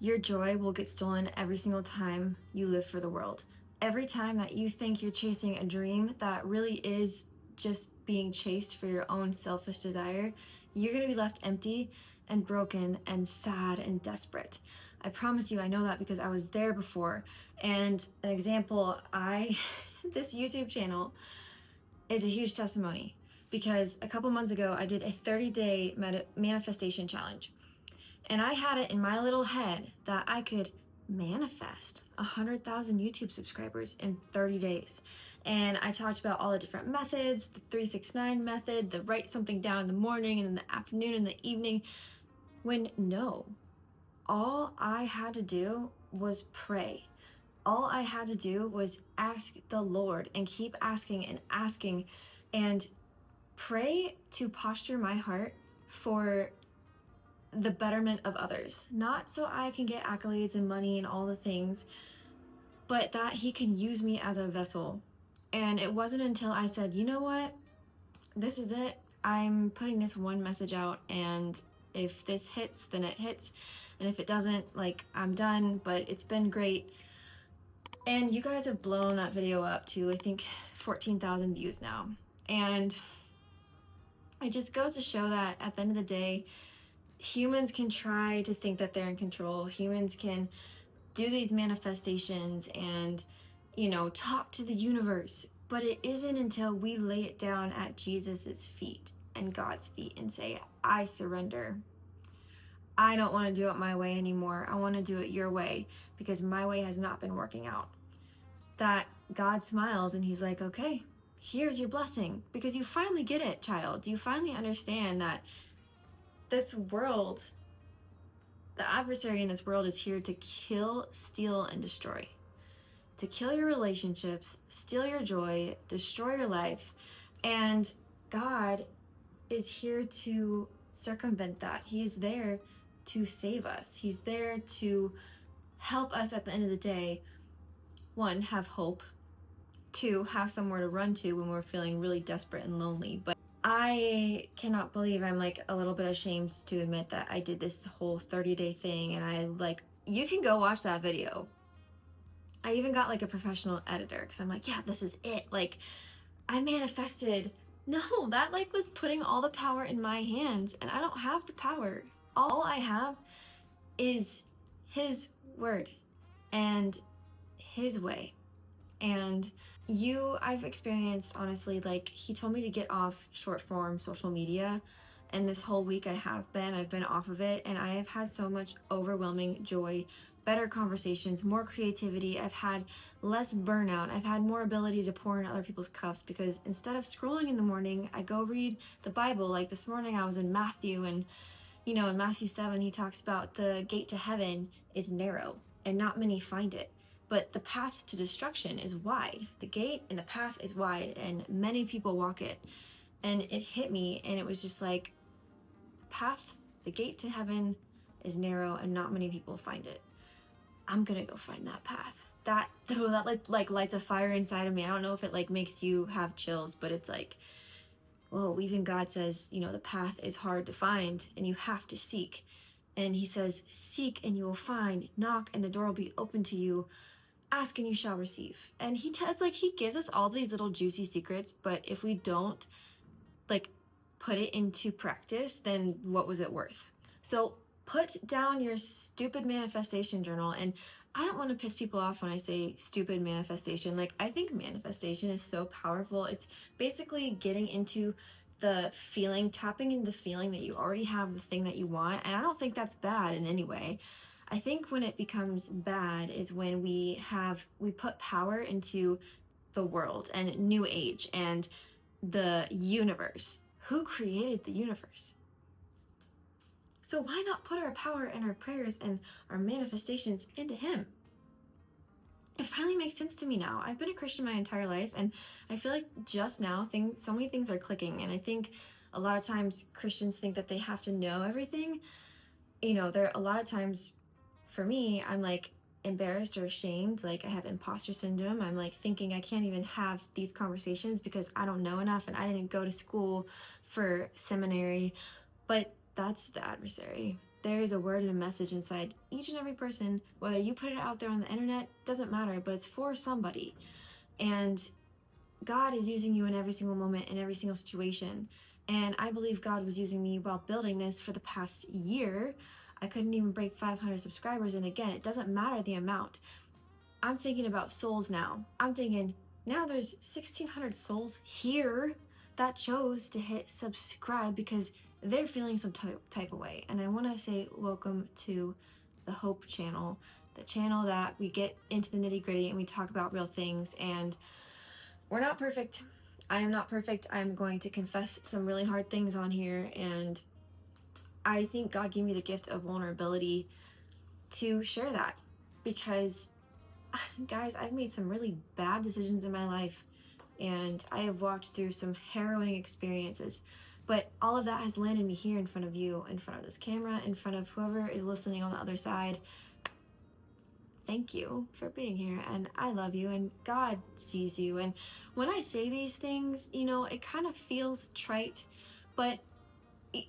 Your joy will get stolen every single time you live for the world. Every time that you think you're chasing a dream that really is just being chased for your own selfish desire, you're going to be left empty and broken and sad and desperate. I promise you, I know that because I was there before. And an example, this YouTube channel is a huge testimony, because a couple months ago I did a 30-day manifestation challenge. And I had it in my little head that I could manifest 100,000 YouTube subscribers in 30 days. And I talked about all the different methods, the 369 method, the write something down in the morning and in the afternoon and the evening. When no, all I had to do was pray. All I had to do was ask the Lord and keep asking and pray to posture my heart for the betterment of others, not so I can get accolades and money and all the things, but that He can use me as a vessel. And it wasn't until I said, you know what, this is it, I'm putting this one message out, and if this hits, then it hits, and if it doesn't, like, I'm done. But it's been great, and you guys have blown that video up to, I think, 14,000 views now. And it just goes to show that at the end of the day, humans can try to think that they're in control. Humans can do these manifestations and, talk to the universe. But it isn't until we lay it down at Jesus's feet and God's feet and say, I surrender. I don't want to do it my way anymore. I want to do it your way, because my way has not been working out. That God smiles and He's like, okay, here's your blessing, because you finally get it, child. You finally understand that this world, the adversary in this world, is here to kill, steal, and destroy. To kill your relationships, steal your joy, destroy your life. And God is here to circumvent that. He is there to save us. He's there to help us at the end of the day, 1, have hope, 2, have somewhere to run to when we're feeling really desperate and lonely. But I cannot believe, I'm like a little bit ashamed to admit that I did this whole 30-day thing, and you can go watch that video. I even got like a professional editor, because I'm like, yeah, this is it. Like, I manifested. No, that was putting all the power in my hands, and I don't have the power. All I have is His word and His way. And I've experienced, honestly, He told me to get off short form social media, and this whole week I've been off of it, and I have had so much overwhelming joy, better conversations, more creativity. I've had less burnout. I've had more ability to pour in other people's cups, because instead of scrolling in the morning, I go read the Bible. Like this morning I was in Matthew, and in Matthew 7, He talks about the gate to heaven is narrow and not many find it. But the path to destruction is wide. The gate and the path is wide, and many people walk it. And it hit me, and it was just like, the gate to heaven is narrow, and not many people find it. I'm gonna go find that path. That lights a fire inside of me. I don't know if it makes you have chills, but it's like, whoa, even God says, the path is hard to find, and you have to seek. And He says, seek and you will find, knock and the door will be open to you, ask and you shall receive. And He gives us all these little juicy secrets, but if we don't put it into practice, then what was it worth? So put down your stupid manifestation journal. And I don't want to piss people off when I say stupid manifestation. I think manifestation is so powerful. It's basically getting into the feeling, tapping into the feeling that you already have the thing that you want. And I don't think that's bad in any way. I think when it becomes bad is when we put power into the world and New Age and the universe. Who created the universe? So why not put our power and our prayers and our manifestations into Him? It finally makes sense to me now. I've been a Christian my entire life, and I feel like just now so many things are clicking. And I think a lot of times Christians think that they have to know everything. There are a lot of times, for me, I'm embarrassed or ashamed. I have imposter syndrome. I'm thinking I can't even have these conversations because I don't know enough, and I didn't go to school for seminary. But that's the adversary. there is a word and a message inside each and every person. Whether you put it out there on the internet, doesn't matter, but it's for somebody. And God is using you in every single moment, in every single situation. And I believe God was using me while building this for the past year. I couldn't even break 500 subscribers. And again, it doesn't matter the amount. I'm thinking about souls now. I'm thinking, now there's 1,600 souls here that chose to hit subscribe because they're feeling some type of way. And I want to say welcome to the Hope channel, the channel that we get into the nitty-gritty and we talk about real things. And we're not perfect. I am not perfect. I'm going to confess some really hard things on here, and I think God gave me the gift of vulnerability to share that, because guys, I've made some really bad decisions in my life, and I have walked through some harrowing experiences, but all of that has landed me here in front of you, in front of this camera, in front of whoever is listening on the other side. Thank you for being here, and I love you, and God sees you. And when I say these things, you know, it kind of feels trite, but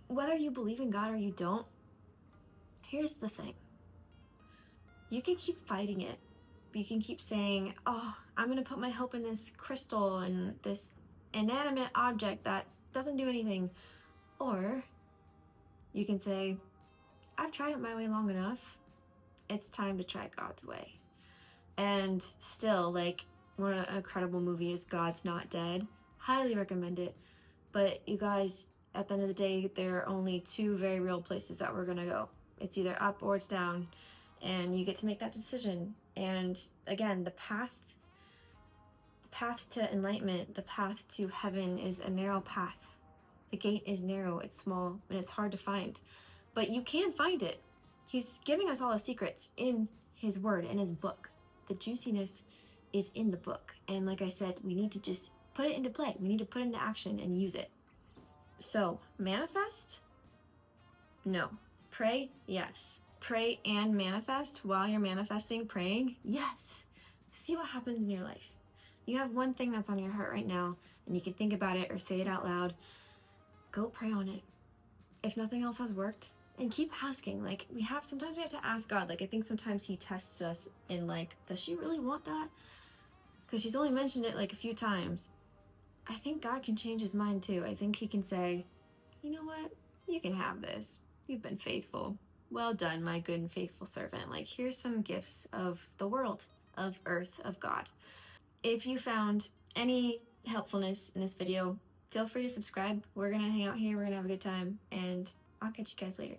whether you believe in God or you don't, here's the thing. You can keep fighting it. You can keep saying, oh, I'm gonna put my hope in this crystal and this inanimate object that doesn't do anything. Or you can say, I've tried it my way long enough. It's time to try God's way. And still, like, one incredible movie is God's Not Dead. Highly recommend it. But you guys, at the end of the day, there are only two very real places that we're gonna go. It's either up or it's down, and you get to make that decision. And again, the path to enlightenment, the path to heaven is a narrow path. The gate is narrow, it's small, and it's hard to find. But you can find it. He's giving us all the secrets in his word, in his book. The juiciness is in the book. And like I said, we need to just put it into play. We need to put it into action and use it. So, manifest? No. Pray? Yes. Pray and manifest while you're manifesting, praying? Yes. See what happens in your life. You have one thing that's on your heart right now, and you can think about it or say it out loud. Go pray on it. If nothing else has worked, and keep asking. Like, sometimes we have to ask God. Like, I think sometimes he tests us in, like, does she really want that? Because she's only mentioned it like a few times. I think God can change his mind too. I think he can say, you know what? You can have this. You've been faithful. Well done, my good and faithful servant. Like, here's some gifts of the world, of earth, of God. If you found any helpfulness in this video, feel free to subscribe. We're gonna hang out here. We're gonna have a good time. And I'll catch you guys later.